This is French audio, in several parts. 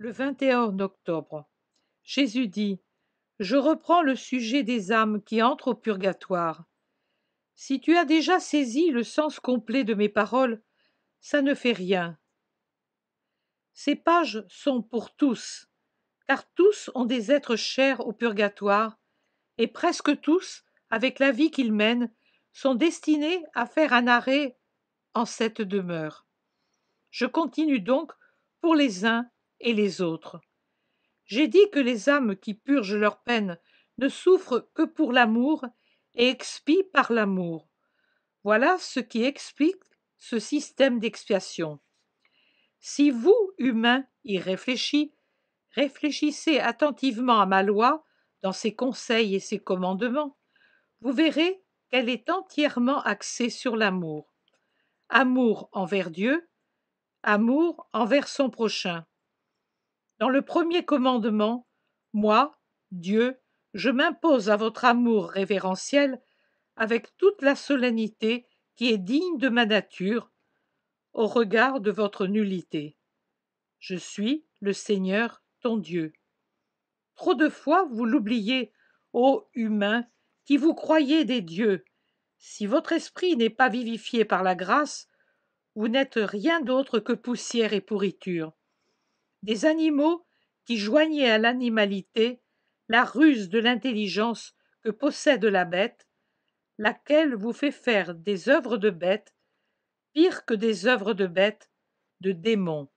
Le 21 octobre, Jésus dit: Je reprends le sujet des âmes qui entrent au purgatoire. Si tu as déjà saisi le sens complet de mes paroles, ça ne fait rien. Ces pages sont pour tous, car tous ont des êtres chers au purgatoire, et presque tous, avec la vie qu'ils mènent, sont destinés à faire un arrêt en cette demeure. Je continue donc pour les uns et les autres. J'ai dit que les âmes qui purgent leur peine ne souffrent que pour l'amour et expient par l'amour. Voilà ce qui explique ce système d'expiation. Si vous, humains, y réfléchissez attentivement à ma loi, dans ses conseils et ses commandements, vous verrez qu'elle est entièrement axée sur l'amour. Amour envers Dieu, amour envers son prochain. Dans le premier commandement, moi, Dieu, je m'impose à votre amour révérentiel avec toute la solennité qui est digne de ma nature, au regard de votre nullité. Je suis le Seigneur, ton Dieu. Trop de fois vous l'oubliez, ô humains, qui vous croyez des dieux. Si votre esprit n'est pas vivifié par la grâce, vous n'êtes rien d'autre que poussière et pourriture. Des animaux qui joignaient à l'animalité la ruse de l'intelligence que possède la bête, laquelle vous fait faire des œuvres de bêtes, pires que des œuvres de bêtes, de démons.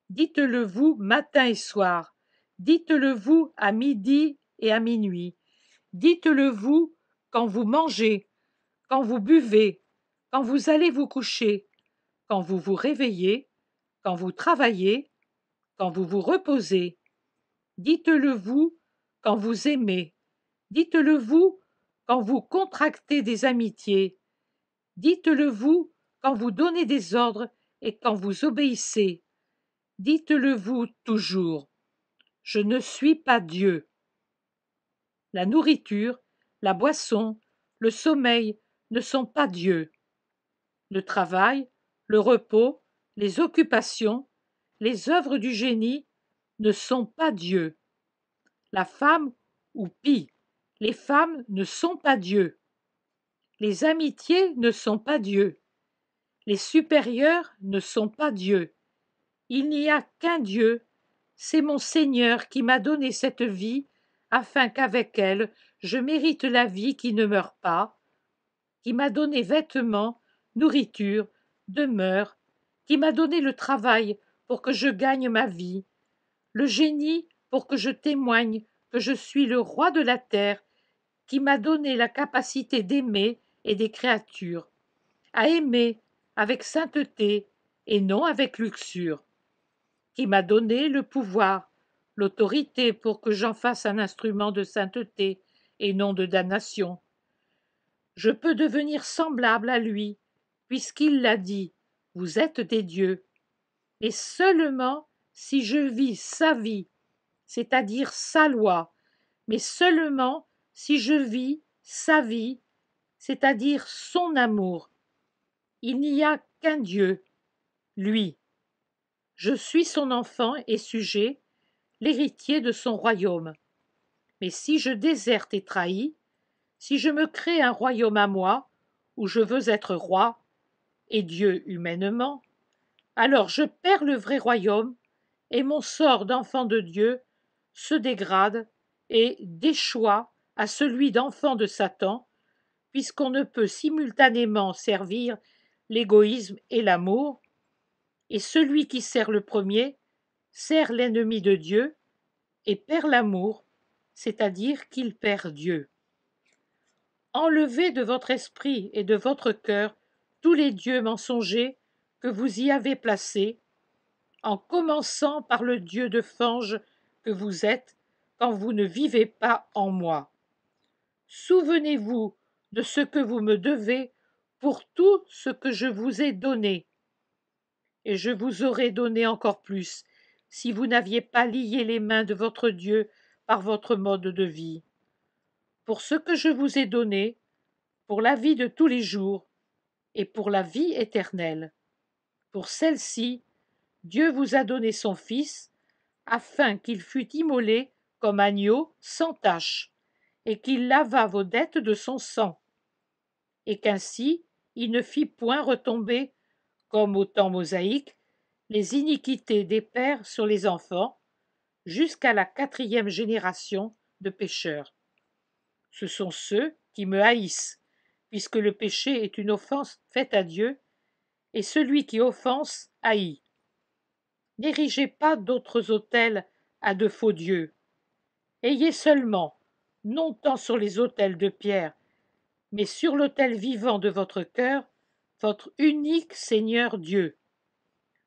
Dites-le vous matin et soir, dites-le vous à midi et à minuit, dites-le vous quand vous mangez, quand vous buvez, quand vous allez vous coucher, quand vous vous réveillez, quand vous travaillez, quand vous vous reposez. Dites-le vous quand vous aimez, dites-le vous quand vous contractez des amitiés, dites-le vous quand vous donnez des ordres et quand vous obéissez. Dites-le vous toujours. Je ne suis pas Dieu. La nourriture, la boisson, le sommeil ne sont pas Dieu. Le travail, le repos, les occupations, les œuvres du génie ne sont pas Dieu. La femme, ou pis, les femmes ne sont pas Dieu. Les amitiés ne sont pas Dieu. Les supérieurs ne sont pas Dieu. Il n'y a qu'un Dieu, c'est mon Seigneur qui m'a donné cette vie, afin qu'avec elle je mérite la vie qui ne meurt pas, qui m'a donné vêtements, nourriture, demeure, qui m'a donné le travail pour que je gagne ma vie, le génie pour que je témoigne que je suis le roi de la terre, qui m'a donné la capacité d'aimer et des créatures, à aimer avec sainteté et non avec luxure, qui m'a donné le pouvoir, l'autorité pour que j'en fasse un instrument de sainteté et non de damnation. Je peux devenir semblable à lui, puisqu'il l'a dit, vous êtes des dieux, et seulement si je vis sa vie, c'est-à-dire sa loi, mais seulement si je vis sa vie, c'est-à-dire son amour. Il n'y a qu'un Dieu, lui. Je suis son enfant et sujet, l'héritier de son royaume. Mais si je déserte et trahis, si je me crée un royaume à moi, où je veux être roi, et Dieu humainement, alors je perds le vrai royaume, et mon sort d'enfant de Dieu se dégrade et déchoit à celui d'enfant de Satan, puisqu'on ne peut simultanément servir l'égoïsme et l'amour, et celui qui sert le premier sert l'ennemi de Dieu et perd l'amour, c'est-à-dire qu'il perd Dieu. Enlevez de votre esprit et de votre cœur tous les dieux mensongers que vous y avez placés, en commençant par le Dieu de fange que vous êtes quand vous ne vivez pas en moi. Souvenez-vous de ce que vous me devez pour tout ce que je vous ai donné, et je vous aurais donné encore plus si vous n'aviez pas lié les mains de votre Dieu par votre mode de vie. Pour ce que je vous ai donné, pour la vie de tous les jours, et pour la vie éternelle. Pour celle-ci, Dieu vous a donné son Fils, afin qu'il fût immolé comme agneau sans tache, et qu'il lavât vos dettes de son sang, et qu'ainsi il ne fit point retomber, comme au temps mosaïque, les iniquités des pères sur les enfants, jusqu'à la 4e génération de pécheurs. Ce sont ceux qui me haïssent, puisque le péché est une offense faite à Dieu, et celui qui offense haït. N'érigez pas d'autres autels à de faux dieux. Ayez seulement, non tant sur les autels de pierre, mais sur l'autel vivant de votre cœur, votre unique Seigneur Dieu.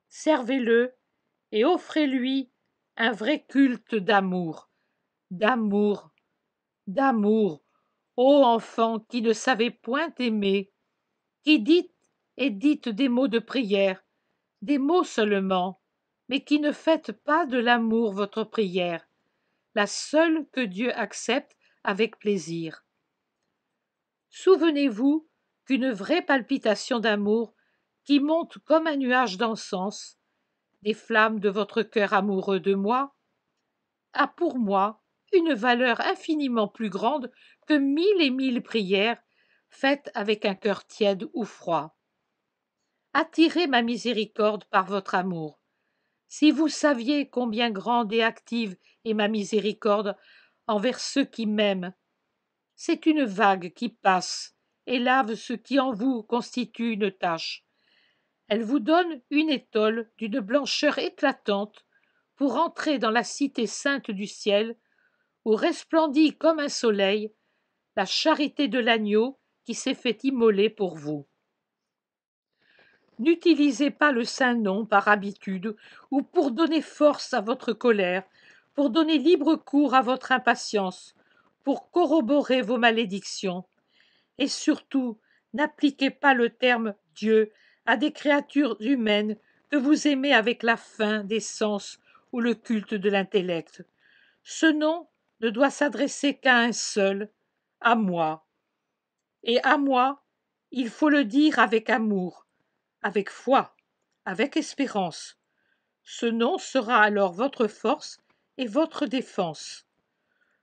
Servez-le et offrez-lui un vrai culte d'amour, d'amour, d'amour, ô enfants qui ne savez point aimer, qui dites et dites des mots de prière, des mots seulement, mais qui ne faites pas de l'amour votre prière, la seule que Dieu accepte avec plaisir. Souvenez-vous qu'une vraie palpitation d'amour qui monte comme un nuage d'encens, des flammes de votre cœur amoureux de moi, a pour moi une valeur infiniment plus grande que 1000 et 1000 prières faites avec un cœur tiède ou froid. Attirez ma miséricorde par votre amour. Si vous saviez combien grande et active est ma miséricorde envers ceux qui m'aiment, c'est une vague qui passe et lave ce qui en vous constitue une tache. Elle vous donne une étole d'une blancheur éclatante pour entrer dans la cité sainte du ciel, où resplendit comme un soleil la charité de l'agneau qui s'est fait immoler pour vous. N'utilisez pas le saint nom par habitude ou pour donner force à votre colère, pour donner libre cours à votre impatience, pour corroborer vos malédictions. Et surtout, n'appliquez pas le terme Dieu à des créatures humaines que vous aimez avec la faim des sens ou le culte de l'intellect. Ce nom ne doit s'adresser qu'à un seul, à moi. Et à moi, il faut le dire avec amour, avec foi, avec espérance. Ce nom sera alors votre force et votre défense.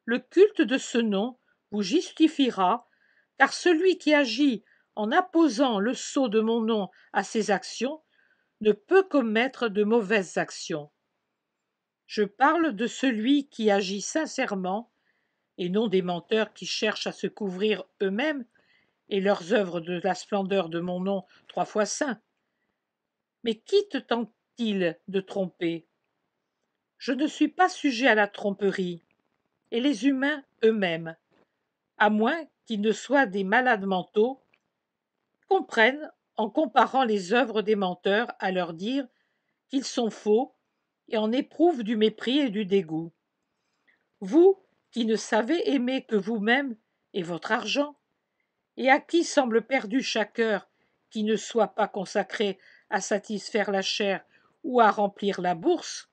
Le culte de ce nom vous justifiera, car celui qui agit en apposant le sceau de mon nom à ses actions ne peut commettre de mauvaises actions. Je parle de celui qui agit sincèrement, et non des menteurs qui cherchent à se couvrir eux-mêmes et leurs œuvres de la splendeur de mon nom 3 fois saint. Mais qui te tente-t-il de tromper? Je ne suis pas sujet à la tromperie, et les humains eux-mêmes, à moins qu'ils ne soient des malades mentaux, comprennent, en comparant les œuvres des menteurs, à leur dire qu'ils sont faux et en éprouvent du mépris et du dégoût. Vous, qui ne savez aimer que vous-même et votre argent, et à qui semble perdu chaque heure qui ne soit pas consacrée à satisfaire la chair ou à remplir la bourse,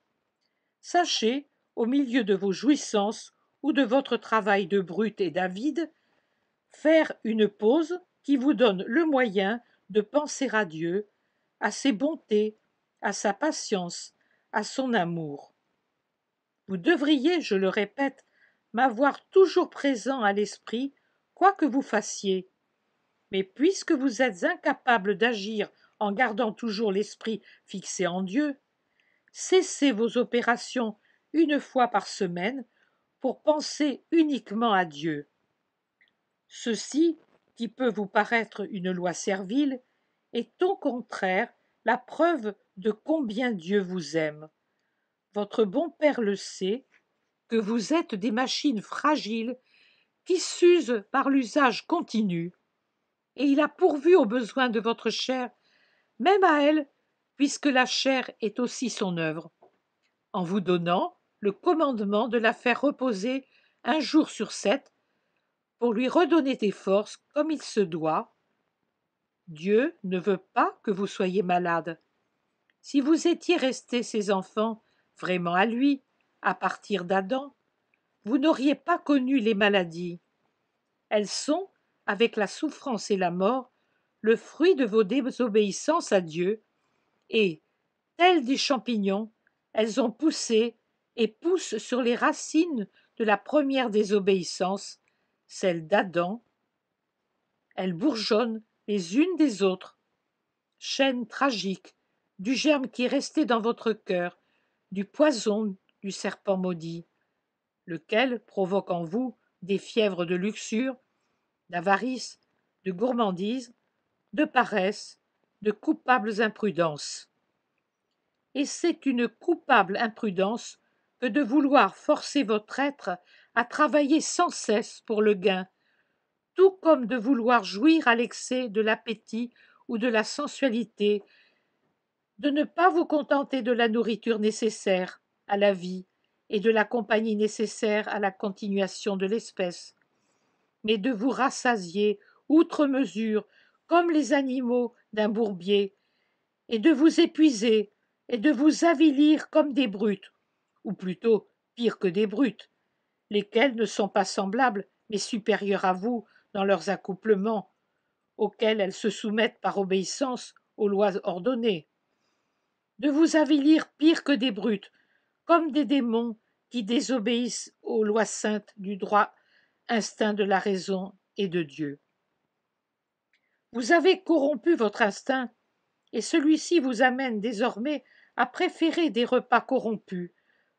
sachez, au milieu de vos jouissances ou de votre travail de brute et d'avide, faire une pause qui vous donne le moyen de penser à Dieu, à ses bontés, à sa patience, à son amour. Vous devriez, je le répète, m'avoir toujours présent à l'esprit, quoi que vous fassiez. Mais puisque vous êtes incapable d'agir en gardant toujours l'esprit fixé en Dieu, cessez vos opérations une fois par semaine pour penser uniquement à Dieu. Ceci, qui peut vous paraître une loi servile, est au contraire la preuve de combien Dieu vous aime. Votre bon Père le sait, que vous êtes des machines fragiles qui s'usent par l'usage continu, et il a pourvu aux besoins de votre chair, même à elle, puisque la chair est aussi son œuvre, en vous donnant le commandement de la faire reposer un jour sur 7, pour lui redonner des forces comme il se doit. Dieu ne veut pas que vous soyez malade. Si vous étiez restés ses enfants vraiment à lui, à partir d'Adam, vous n'auriez pas connu les maladies. Elles sont, avec la souffrance et la mort, le fruit de vos désobéissances à Dieu, et, telles des champignons, elles ont poussé et poussent sur les racines de la première désobéissance, celle d'Adam. Elles bourgeonnent les unes des autres, chaîne tragique du germe qui est resté dans votre cœur, du poison du serpent maudit, lequel provoque en vous des fièvres de luxure, d'avarice, de gourmandise, de paresse, de coupables imprudences. Et c'est une coupable imprudence que de vouloir forcer votre être à travailler sans cesse pour le gain, tout comme de vouloir jouir à l'excès de l'appétit ou de la sensualité, de ne pas vous contenter de la nourriture nécessaire à la vie et de la compagnie nécessaire à la continuation de l'espèce, mais de vous rassasier outre mesure comme les animaux d'un bourbier, et de vous épuiser et de vous avilir comme des brutes, ou plutôt pire que des brutes, lesquelles ne sont pas semblables mais supérieures à vous dans leurs accouplements, auxquels elles se soumettent par obéissance aux lois ordonnées, de vous avilir pire que des brutes, comme des démons qui désobéissent aux lois saintes du droit instinct de la raison et de Dieu. Vous avez corrompu votre instinct, et celui-ci vous amène désormais à préférer des repas corrompus,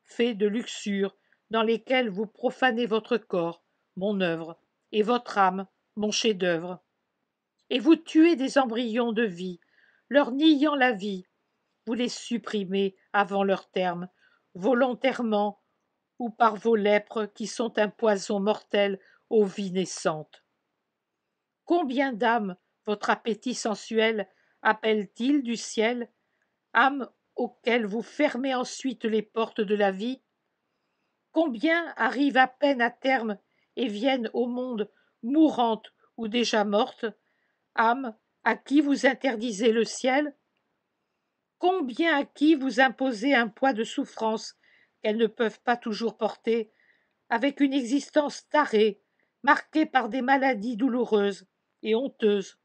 faits de luxure, dans lesquels vous profanez votre corps, mon œuvre, et votre âme, mon chef-d'œuvre. Et vous tuez des embryons de vie, leur niant la vie, vous les supprimez avant leur terme, volontairement ou par vos lèpres qui sont un poison mortel aux vies naissantes. Combien d'âmes votre appétit sensuel appelle-t-il du ciel, âmes auxquelles vous fermez ensuite les portes de la vie? Combien arrivent à peine à terme et viennent au monde mourantes ou déjà mortes, âmes à qui vous interdisez le ciel? Combien à qui vous imposez un poids de souffrance qu'elles ne peuvent pas toujours porter, avec une existence tarée, marquée par des maladies douloureuses et honteuses?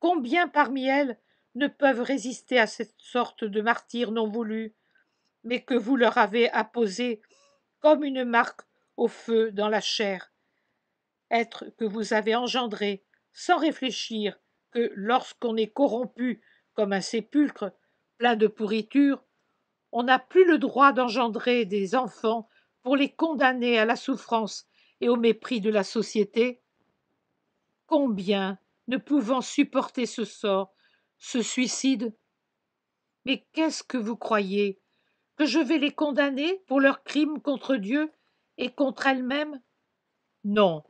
Combien parmi elles ne peuvent résister à cette sorte de martyre non voulu, mais que vous leur avez apposé comme une marque au feu dans la chair, être que vous avez engendré sans réfléchir que lorsqu'on est corrompu comme un sépulcre plein de pourriture, on n'a plus le droit d'engendrer des enfants pour les condamner à la souffrance et au mépris de la société? Combien, ne pouvant supporter ce sort, se suicident? Mais qu'est-ce que vous croyez? Que je vais les condamner pour leurs crimes contre Dieu et contre elles-mêmes? Non.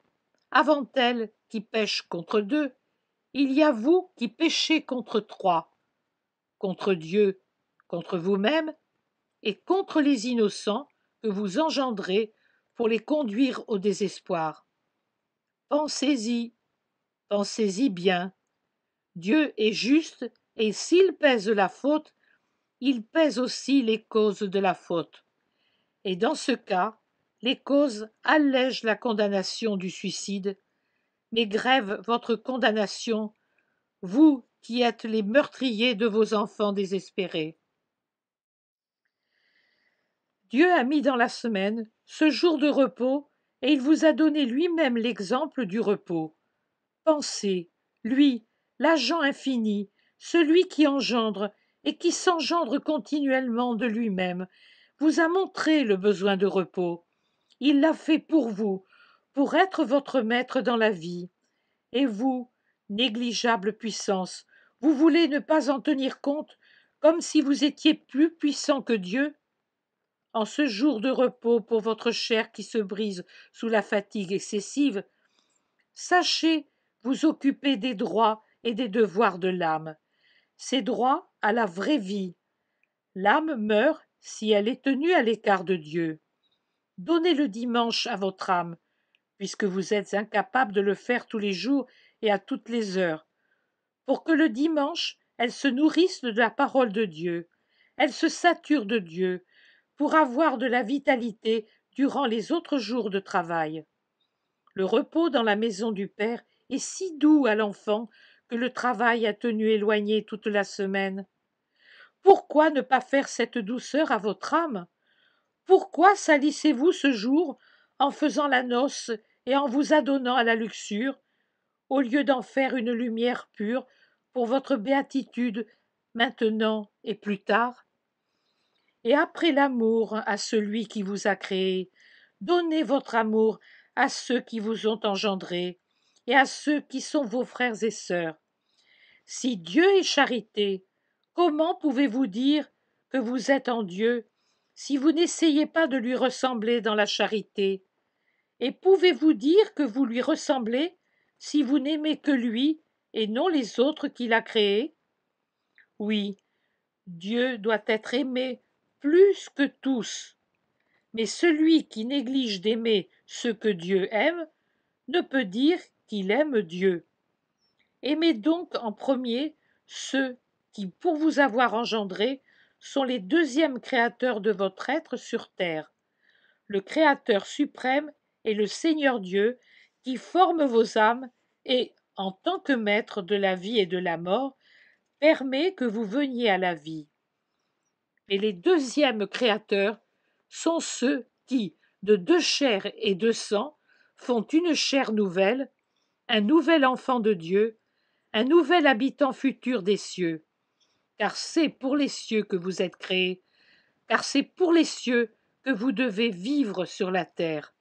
Avant elles qui pêchent contre deux, il y a vous qui péchez contre trois, contre Dieu, contre vous-même et contre les innocents que vous engendrez pour les conduire au désespoir. Pensez-y, pensez-y bien. Dieu est juste et s'il pèse la faute, il pèse aussi les causes de la faute. Et dans ce cas, les causes allègent la condamnation du suicide, mais grèvent votre condamnation, vous qui êtes les meurtriers de vos enfants désespérés. Dieu a mis dans la semaine ce jour de repos et il vous a donné lui-même l'exemple du repos. Pensez, lui, l'agent infini, celui qui engendre et qui s'engendre continuellement de lui-même, vous a montré le besoin de repos. Il l'a fait pour vous, pour être votre maître dans la vie. Et vous, négligeable puissance, vous voulez ne pas en tenir compte, comme si vous étiez plus puissant que Dieu? En ce jour de repos pour votre chair qui se brise sous la fatigue excessive, sachez vous occuper des droits et des devoirs de l'âme, ses droits à la vraie vie. L'âme meurt si elle est tenue à l'écart de Dieu. Donnez le dimanche à votre âme, puisque vous êtes incapable de le faire tous les jours et à toutes les heures, pour que le dimanche elle se nourrisse de la parole de Dieu, elle se sature de Dieu, pour avoir de la vitalité durant les autres jours de travail. Le repos dans la maison du Père est si doux à l'enfant que le travail a tenu éloigné toute la semaine. Pourquoi ne pas faire cette douceur à votre âme? Pourquoi salissez-vous ce jour en faisant la noce et en vous adonnant à la luxure, au lieu d'en faire une lumière pure pour votre béatitude maintenant et plus tard? Et après l'amour à celui qui vous a créé, donnez votre amour à ceux qui vous ont engendrés et à ceux qui sont vos frères et sœurs. Si Dieu est charité, comment pouvez-vous dire que vous êtes en Dieu si vous n'essayez pas de lui ressembler dans la charité? Et pouvez-vous dire que vous lui ressemblez si vous n'aimez que lui et non les autres qu'il a créés? Oui, Dieu doit être aimé plus que tous, mais celui qui néglige d'aimer ce que Dieu aime ne peut dire qu'il aime Dieu. Aimez donc en premier ceux qui, pour vous avoir engendré, sont les deuxièmes créateurs de votre être sur terre, le Créateur suprême et le Seigneur Dieu qui forme vos âmes et, en tant que maître de la vie et de la mort, permet que vous veniez à la vie. Et les deuxièmes créateurs sont ceux qui, de deux chairs et de sang, font une chair nouvelle, un nouvel enfant de Dieu, un nouvel habitant futur des cieux. Car c'est pour les cieux que vous êtes créés, car c'est pour les cieux que vous devez vivre sur la terre.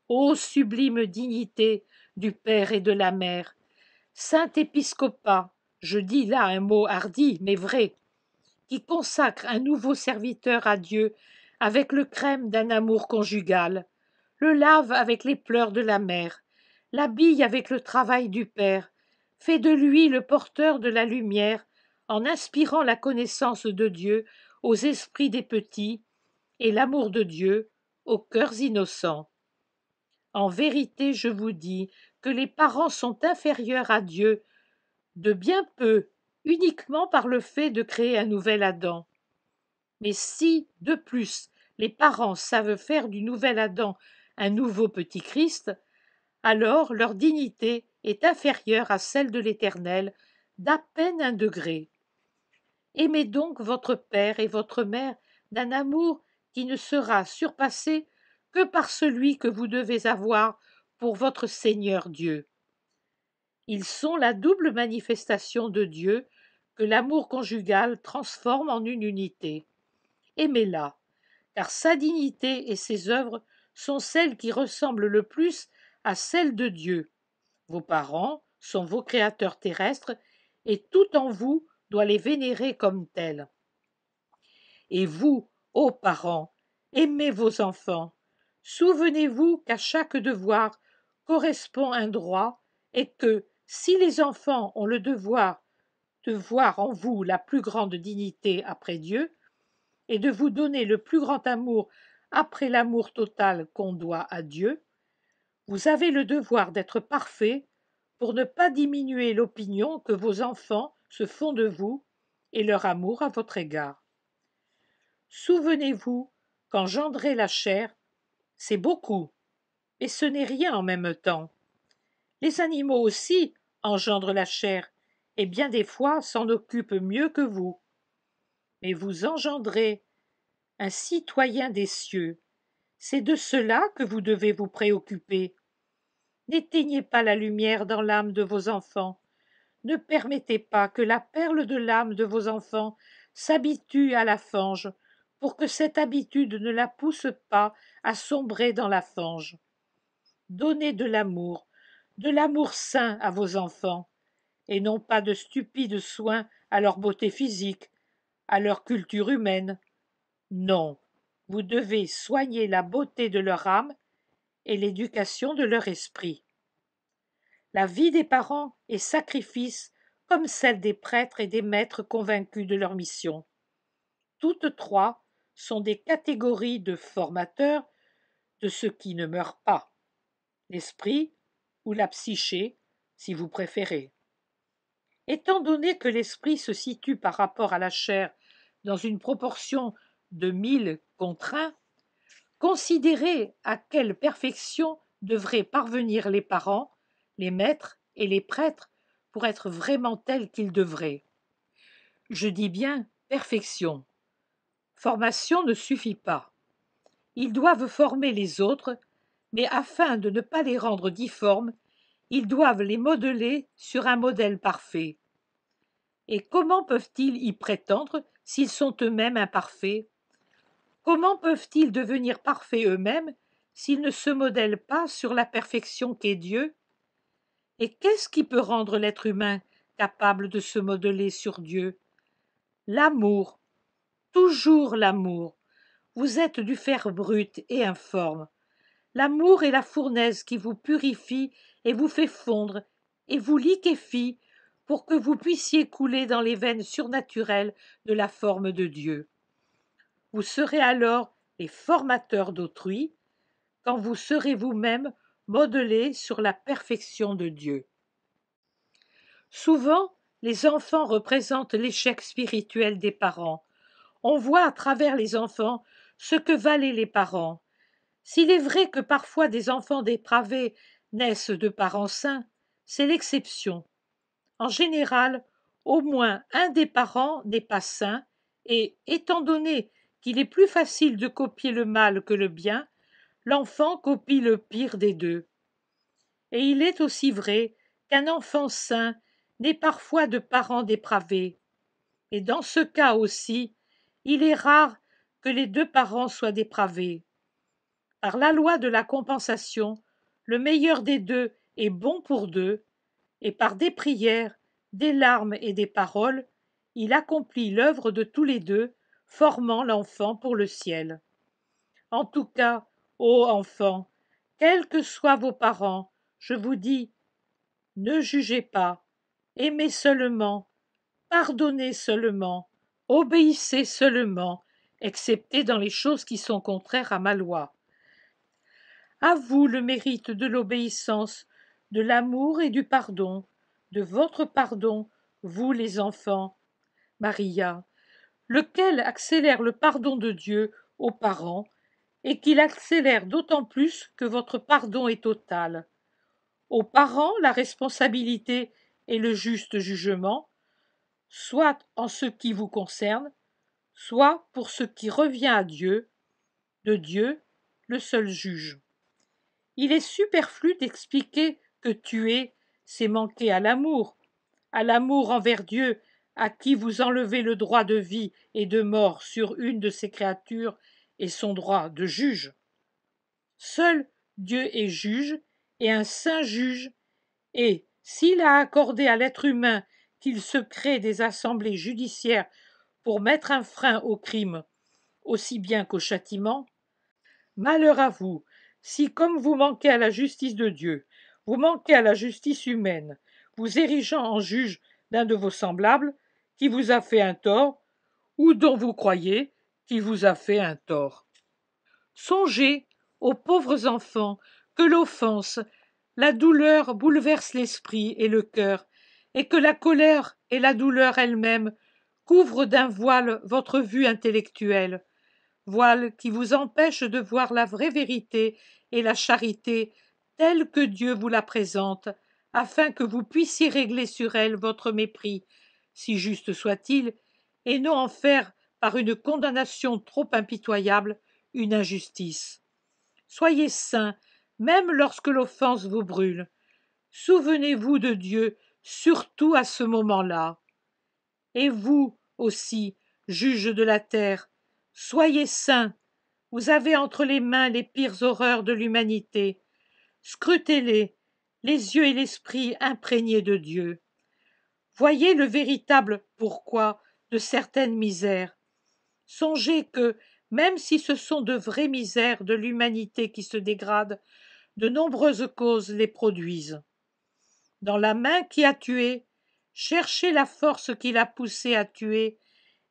Ô sublime dignité du Père et de la Mère, saint épiscopat, je dis là un mot hardi mais vrai, qui consacre un nouveau serviteur à Dieu avec le crème d'un amour conjugal, le lave avec les pleurs de la mère, l'habille avec le travail du Père, fait de lui le porteur de la lumière en inspirant la connaissance de Dieu aux esprits des petits et l'amour de Dieu aux cœurs innocents. En vérité, je vous dis que les parents sont inférieurs à Dieu de bien peu, uniquement par le fait de créer un nouvel Adam. Mais si, de plus, les parents savent faire du nouvel Adam un nouveau petit Christ, alors leur dignité est inférieure à celle de l'Éternel d'à peine un degré. Aimez donc votre père et votre mère d'un amour qui ne sera surpassé que par celui que vous devez avoir pour votre Seigneur Dieu. Ils sont la double manifestation de Dieu que l'amour conjugal transforme en une unité. Aimez-la, car sa dignité et ses œuvres sont celles qui ressemblent le plus à celles de Dieu. Vos parents sont vos créateurs terrestres, et tout en vous doit les vénérer comme tels. Et vous, ô parents, aimez vos enfants. Souvenez-vous qu'à chaque devoir correspond un droit, et que, si les enfants ont le devoir de voir en vous la plus grande dignité après Dieu, et de vous donner le plus grand amour après l'amour total qu'on doit à Dieu, vous avez le devoir d'être parfait pour ne pas diminuer l'opinion que vos enfants se font de vous et leur amour à votre égard. Souvenez-vous qu'engendrer la chair, c'est beaucoup, et ce n'est rien en même temps. Les animaux aussi engendrent la chair, et bien des fois s'en occupent mieux que vous. Mais vous engendrez un citoyen des cieux. C'est de cela que vous devez vous préoccuper. N'éteignez pas la lumière dans l'âme de vos enfants. Ne permettez pas que la perle de l'âme de vos enfants s'habitue à la fange, pour que cette habitude ne la pousse pas à sombrer dans la fange. Donnez de l'amour sain à vos enfants, et non pas de stupides soins à leur beauté physique, à leur culture humaine. Non, vous devez soigner la beauté de leur âme et l'éducation de leur esprit. La vie des parents est sacrifice comme celle des prêtres et des maîtres convaincus de leur mission. Toutes trois sont des catégories de formateurs de ce qui ne meurt pas, l'esprit ou la psyché, si vous préférez. Étant donné que l'esprit se situe par rapport à la chair dans une proportion de 1000 contre 1, considérez à quelle perfection devraient parvenir les parents, les maîtres et les prêtres pour être vraiment tels qu'ils devraient. Je dis bien perfection. Formation ne suffit pas. Ils doivent former les autres, mais afin de ne pas les rendre difformes, ils doivent les modeler sur un modèle parfait. Et comment peuvent-ils y prétendre s'ils sont eux-mêmes imparfaits? Comment peuvent-ils devenir parfaits eux-mêmes s'ils ne se modèlent pas sur la perfection qu'est Dieu? Et qu'est-ce qui peut rendre l'être humain capable de se modeler sur Dieu? L'amour, toujours l'amour. Vous êtes du fer brut et informe. L'amour est la fournaise qui vous purifie et vous fait fondre et vous liquéfie pour que vous puissiez couler dans les veines surnaturelles de la forme de Dieu. Vous serez alors les formateurs d'autrui quand vous serez vous-même modelés sur la perfection de Dieu. Souvent, les enfants représentent l'échec spirituel des parents. On voit à travers les enfants ce que valaient les parents. S'il est vrai que parfois des enfants dépravés naissent de parents saints, c'est l'exception. En général, au moins un des parents n'est pas saint et, étant donné qu'il est plus facile de copier le mal que le bien, l'enfant copie le pire des deux. Et il est aussi vrai qu'un enfant saint naît parfois de parents dépravés. Et dans ce cas aussi, il est rare que les deux parents soient dépravés. Par la loi de la compensation, le meilleur des deux est bon pour deux, et par des prières, des larmes et des paroles, il accomplit l'œuvre de tous les deux, formant l'enfant pour le ciel. En tout cas, ô enfants, quels que soient vos parents, je vous dis, ne jugez pas, aimez seulement, pardonnez seulement, obéissez seulement, excepté dans les choses qui sont contraires à ma loi. À vous le mérite de l'obéissance, de l'amour et du pardon, de votre pardon, vous les enfants. Maria, lequel accélère le pardon de Dieu aux parents, et qu'il accélère d'autant plus que votre pardon est total. Aux parents, la responsabilité et le juste jugement, soit en ce qui vous concerne, soit pour ce qui revient à Dieu, de Dieu, le seul juge. Il est superflu d'expliquer que tuer, c'est manquer à l'amour envers Dieu, à qui vous enlevez le droit de vie et de mort sur une de ses créatures et son droit de juge. Seul Dieu est juge et un saint juge, et s'il a accordé à l'être humain qu'il se crée des assemblées judiciaires pour mettre un frein au crime aussi bien qu'au châtiment, malheur à vous, si, comme vous manquez à la justice de Dieu, vous manquez à la justice humaine, vous érigeant en juge d'un de vos semblables, qui vous a fait un tort, ou dont vous croyez qu'il vous a fait un tort. Songez aux pauvres enfants que l'offense, la douleur bouleversent l'esprit et le cœur, et que la colère et la douleur elles-mêmes couvrent d'un voile votre vue intellectuelle, voile qui vous empêche de voir la vraie vérité et la charité telle que Dieu vous la présente, afin que vous puissiez régler sur elle votre mépris, si juste soit-il, et non en faire, par une condamnation trop impitoyable, une injustice. Soyez saints, même lorsque l'offense vous brûle. Souvenez-vous de Dieu, surtout à ce moment-là. Et vous aussi, juges de la terre, soyez saints. Vous avez entre les mains les pires horreurs de l'humanité. Scrutez-les, les yeux et l'esprit imprégnés de Dieu. Voyez le véritable pourquoi de certaines misères. Songez que, même si ce sont de vraies misères de l'humanité qui se dégradent, de nombreuses causes les produisent. Dans la main qui a tué, cherchez la force qui l'a poussé à tuer,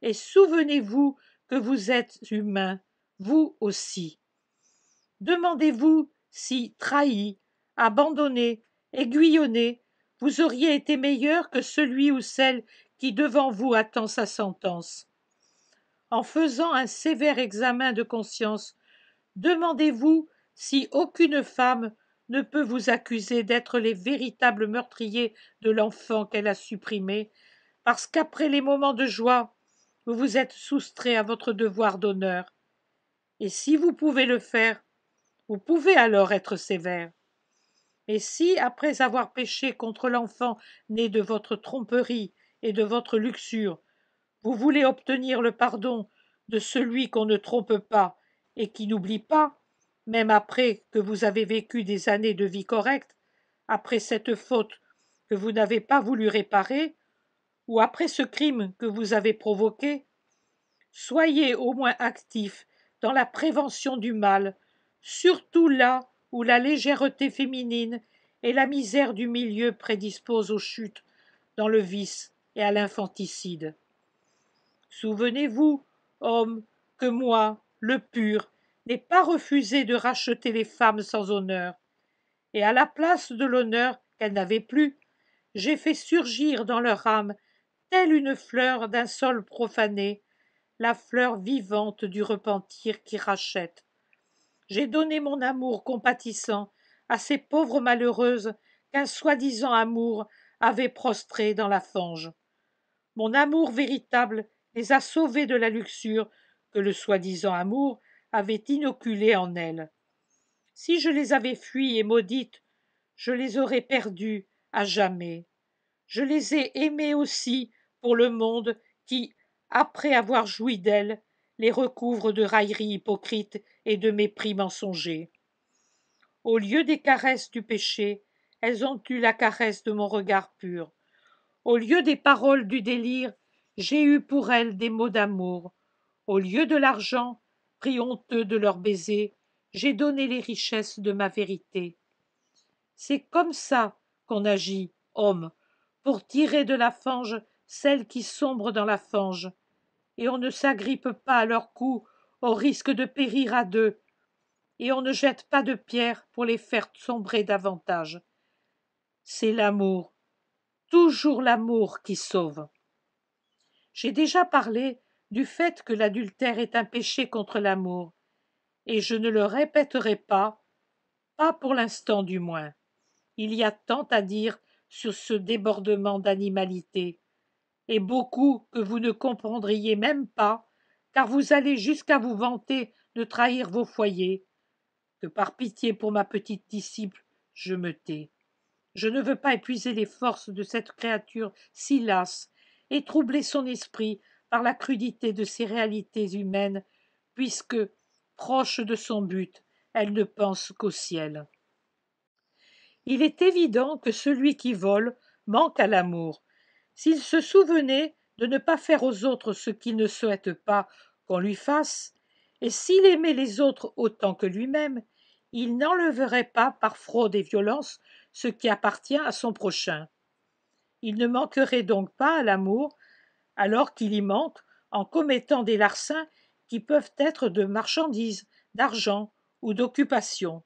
et souvenez-vous que vous êtes humain, vous aussi. Demandez-vous si, trahi, abandonné, aiguillonné, vous auriez été meilleur que celui ou celle qui devant vous attend sa sentence. En faisant un sévère examen de conscience, demandez-vous si aucune femme ne peut vous accuser d'être les véritables meurtriers de l'enfant qu'elle a supprimé, parce qu'après les moments de joie, vous vous êtes soustrait à votre devoir d'honneur. Et si vous pouvez le faire, vous pouvez alors être sévère. Et si, après avoir péché contre l'enfant né de votre tromperie et de votre luxure, vous voulez obtenir le pardon de celui qu'on ne trompe pas et qui n'oublie pas, même après que vous avez vécu des années de vie correcte, après cette faute que vous n'avez pas voulu réparer, ou après ce crime que vous avez provoqué, soyez au moins actif dans la prévention du mal, surtout là où la légèreté féminine et la misère du milieu prédisposent aux chutes dans le vice et à l'infanticide. Souvenez-vous, hommes, que moi, le pur, n'ai pas refusé de racheter les femmes sans honneur, et à la place de l'honneur qu'elles n'avaient plus, j'ai fait surgir dans leur âme, telle une fleur d'un sol profané, la fleur vivante du repentir qui rachète. J'ai donné mon amour compatissant à ces pauvres malheureuses qu'un soi-disant amour avait prostrées dans la fange. Mon amour véritable les a sauvées de la luxure que le soi-disant amour avait inoculée en elles. Si je les avais fuies et maudites, je les aurais perdues à jamais. Je les ai aimées aussi pour le monde qui, après avoir joui d'elles, les recouvre de railleries hypocrites et de mépris mensongers. Au lieu des caresses du péché, elles ont eu la caresse de mon regard pur. Au lieu des paroles du délire, j'ai eu pour elles des mots d'amour. Au lieu de l'argent, pris honteux de leurs baisers, j'ai donné les richesses de ma vérité. C'est comme ça qu'on agit, homme, pour tirer de la fange celles qui sombrent dans la fange, et on ne s'agrippe pas à leur cou au risque de périr à deux, et on ne jette pas de pierre pour les faire sombrer davantage. C'est l'amour, toujours l'amour qui sauve. J'ai déjà parlé du fait que l'adultère est un péché contre l'amour, et je ne le répéterai pas, pas pour l'instant du moins. Il y a tant à dire sur ce débordement d'animalité, et beaucoup que vous ne comprendriez même pas, car vous allez jusqu'à vous vanter de trahir vos foyers, que par pitié pour ma petite disciple, je me tais. Je ne veux pas épuiser les forces de cette créature si lasse et troubler son esprit par la crudité de ses réalités humaines, puisque, proche de son but, elle ne pense qu'au ciel. Il est évident que celui qui vole manque à l'amour. S'il se souvenait de ne pas faire aux autres ce qu'il ne souhaite pas qu'on lui fasse, et s'il aimait les autres autant que lui-même, il n'enlèverait pas par fraude et violence ce qui appartient à son prochain. Il ne manquerait donc pas à l'amour, alors qu'il y manque en commettant des larcins qui peuvent être de marchandises, d'argent ou d'occupation.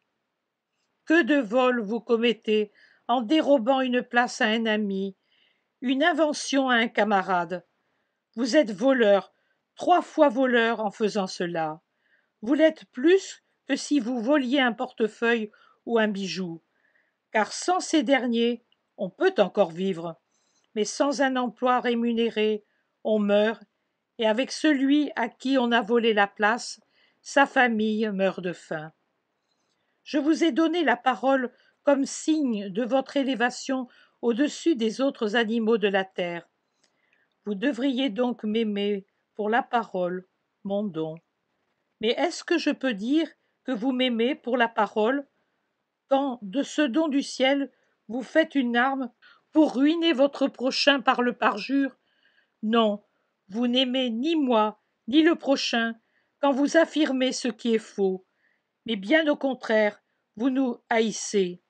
Que de vols vous commettez en dérobant une place à un ami, une invention à un camarade. Vous êtes voleur, 3 fois voleur en faisant cela. Vous l'êtes plus que si vous voliez un portefeuille ou un bijou, car sans ces derniers, on peut encore vivre, mais sans un emploi rémunéré, on meurt, et avec celui à qui on a volé la place, sa famille meurt de faim. Je vous ai donné la parole comme signe de votre élévation au-dessus des autres animaux de la terre. Vous devriez donc m'aimer pour la parole, mon don. Mais est-ce que je peux dire que vous m'aimez pour la parole, quand, de ce don du ciel, vous faites une arme pour ruiner votre prochain par le parjure? Non, vous n'aimez ni moi, ni le prochain, quand vous affirmez ce qui est faux, mais bien au contraire, vous nous haïssez.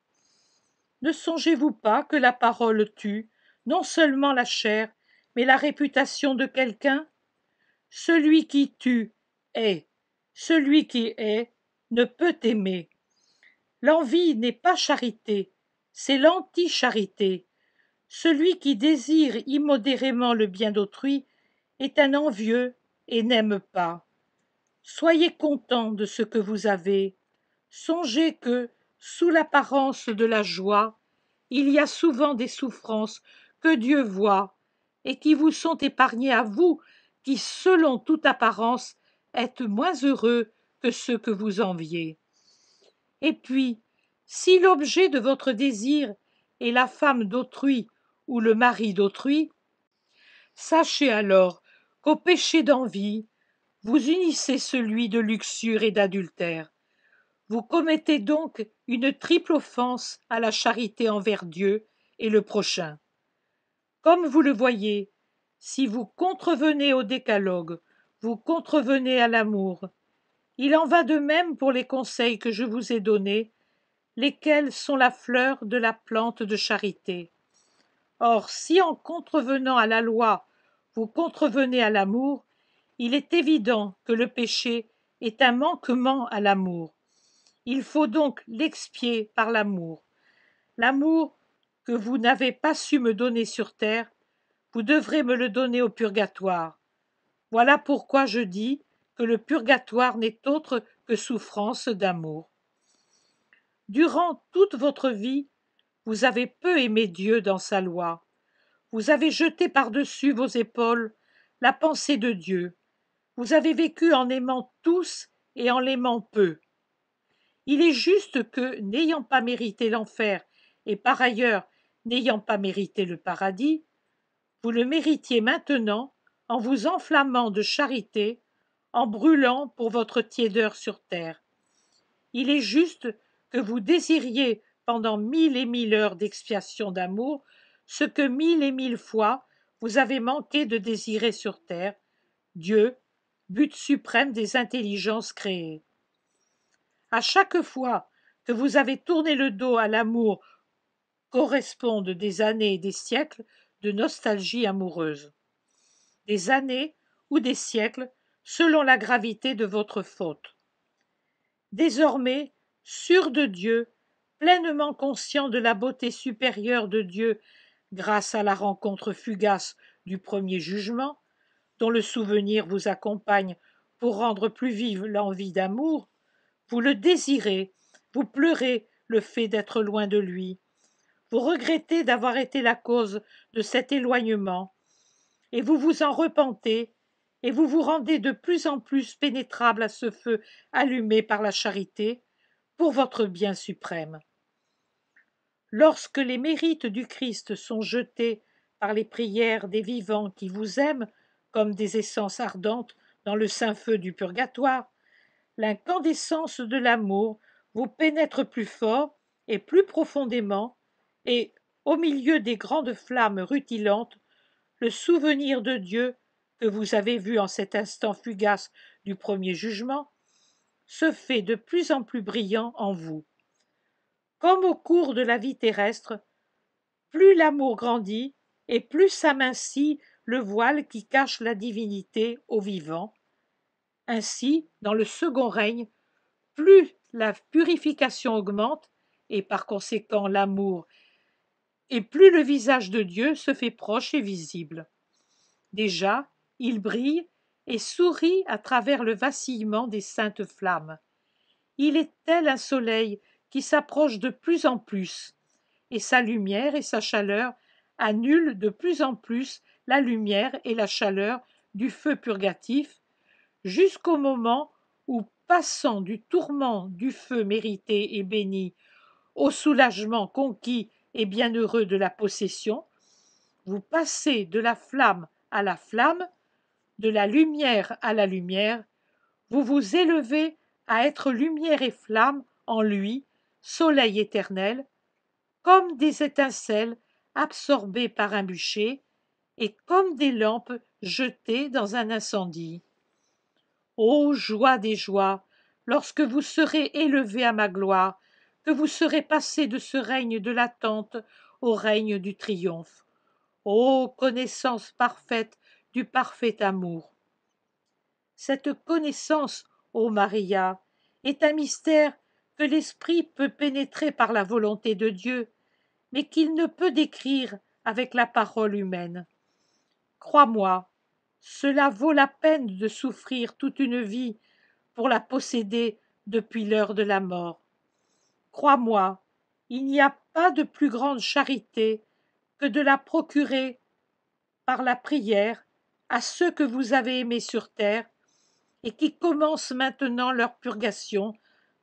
Ne songez-vous pas que la parole tue, non seulement la chair, mais la réputation de quelqu'un? Celui qui tue hait, celui qui hait ne peut aimer. L'envie n'est pas charité, c'est l'anti-charité. Celui qui désire immodérément le bien d'autrui est un envieux et n'aime pas. Soyez content de ce que vous avez. Songez que, sous l'apparence de la joie, il y a souvent des souffrances que Dieu voit et qui vous sont épargnées à vous qui, selon toute apparence, êtes moins heureux que ceux que vous enviez. Et puis, si l'objet de votre désir est la femme d'autrui ou le mari d'autrui, sachez alors qu'au péché d'envie, vous unissez celui de luxure et d'adultère. Vous commettez donc une triple offense à la charité envers Dieu et le prochain. Comme vous le voyez, si vous contrevenez au décalogue, vous contrevenez à l'amour. Il en va de même pour les conseils que je vous ai donnés, lesquels sont la fleur de la plante de charité. Or, si en contrevenant à la loi, vous contrevenez à l'amour, il est évident que le péché est un manquement à l'amour. Il faut donc l'expier par l'amour. L'amour que vous n'avez pas su me donner sur terre, vous devrez me le donner au purgatoire. Voilà pourquoi je dis que le purgatoire n'est autre que souffrance d'amour. Durant toute votre vie, vous avez peu aimé Dieu dans sa loi. Vous avez jeté par-dessus vos épaules la pensée de Dieu. Vous avez vécu en aimant tous et en l'aimant peu. Il est juste que, n'ayant pas mérité l'enfer et par ailleurs n'ayant pas mérité le paradis, vous le méritiez maintenant en vous enflammant de charité, en brûlant pour votre tiédeur sur terre. Il est juste que vous désiriez pendant 1000 et 1000 heures d'expiation d'amour ce que 1000 et 1000 fois vous avez manqué de désirer sur terre, Dieu, but suprême des intelligences créées. À chaque fois que vous avez tourné le dos à l'amour correspondent des années et des siècles de nostalgie amoureuse. Des années ou des siècles selon la gravité de votre faute. Désormais, sûr de Dieu, pleinement conscient de la beauté supérieure de Dieu grâce à la rencontre fugace du premier jugement, dont le souvenir vous accompagne pour rendre plus vive l'envie d'amour, vous le désirez, vous pleurez le fait d'être loin de lui, vous regrettez d'avoir été la cause de cet éloignement, et vous vous en repentez, et vous vous rendez de plus en plus pénétrable à ce feu allumé par la charité, pour votre bien suprême. Lorsque les mérites du Christ sont jetés par les prières des vivants qui vous aiment comme des essences ardentes dans le saint feu du purgatoire, l'incandescence de l'amour vous pénètre plus fort et plus profondément, et, au milieu des grandes flammes rutilantes, le souvenir de Dieu que vous avez vu en cet instant fugace du premier jugement se fait de plus en plus brillant en vous. Comme au cours de la vie terrestre, plus l'amour grandit et plus s'amincit le voile qui cache la divinité aux vivants. Ainsi, dans le second règne, plus la purification augmente et par conséquent l'amour, et plus le visage de Dieu se fait proche et visible. Déjà, il brille et sourit à travers le vacillement des saintes flammes. Il est tel un soleil qui s'approche de plus en plus, et sa lumière et sa chaleur annulent de plus en plus la lumière et la chaleur du feu purgatif, jusqu'au moment où, passant du tourment du feu mérité et béni au soulagement conquis et bienheureux de la possession, vous passez de la flamme à la flamme, de la lumière à la lumière, vous vous élevez à être lumière et flamme en lui, soleil éternel, comme des étincelles absorbées par un bûcher, et comme des lampes jetées dans un incendie. Ô joie des joies, lorsque vous serez élevé à ma gloire, que vous serez passé de ce règne de l'attente au règne du triomphe. Ô connaissance parfaite du parfait amour! Cette connaissance, ô Maria, est un mystère que l'esprit peut pénétrer par la volonté de Dieu, mais qu'il ne peut décrire avec la parole humaine. Crois-moi, cela vaut la peine de souffrir toute une vie pour la posséder depuis l'heure de la mort. Crois-moi, il n'y a pas de plus grande charité que de la procurer par la prière à ceux que vous avez aimés sur terre et qui commencent maintenant leur purgation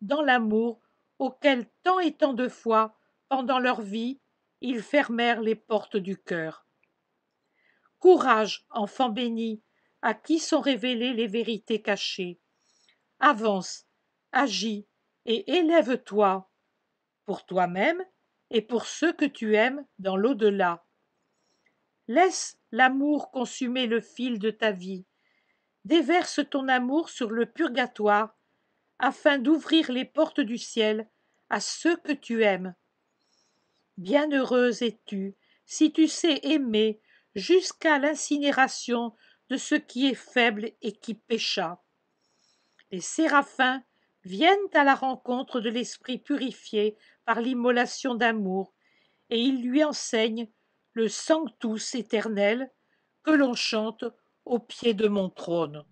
dans l'amour auquel tant et tant de fois, pendant leur vie, ils fermèrent les portes du cœur. Courage, enfant béni, à qui sont révélées les vérités cachées. Avance, agis et élève-toi pour toi-même et pour ceux que tu aimes dans l'au-delà. Laisse l'amour consumer le fil de ta vie. Déverse ton amour sur le purgatoire afin d'ouvrir les portes du ciel à ceux que tu aimes. Bienheureuse es-tu si tu sais aimer jusqu'à l'incinération de ce qui est faible et qui pécha. Les séraphins viennent à la rencontre de l'esprit purifié par l'immolation d'amour, et ils lui enseignent le Sanctus éternel que l'on chante au pied de mon trône.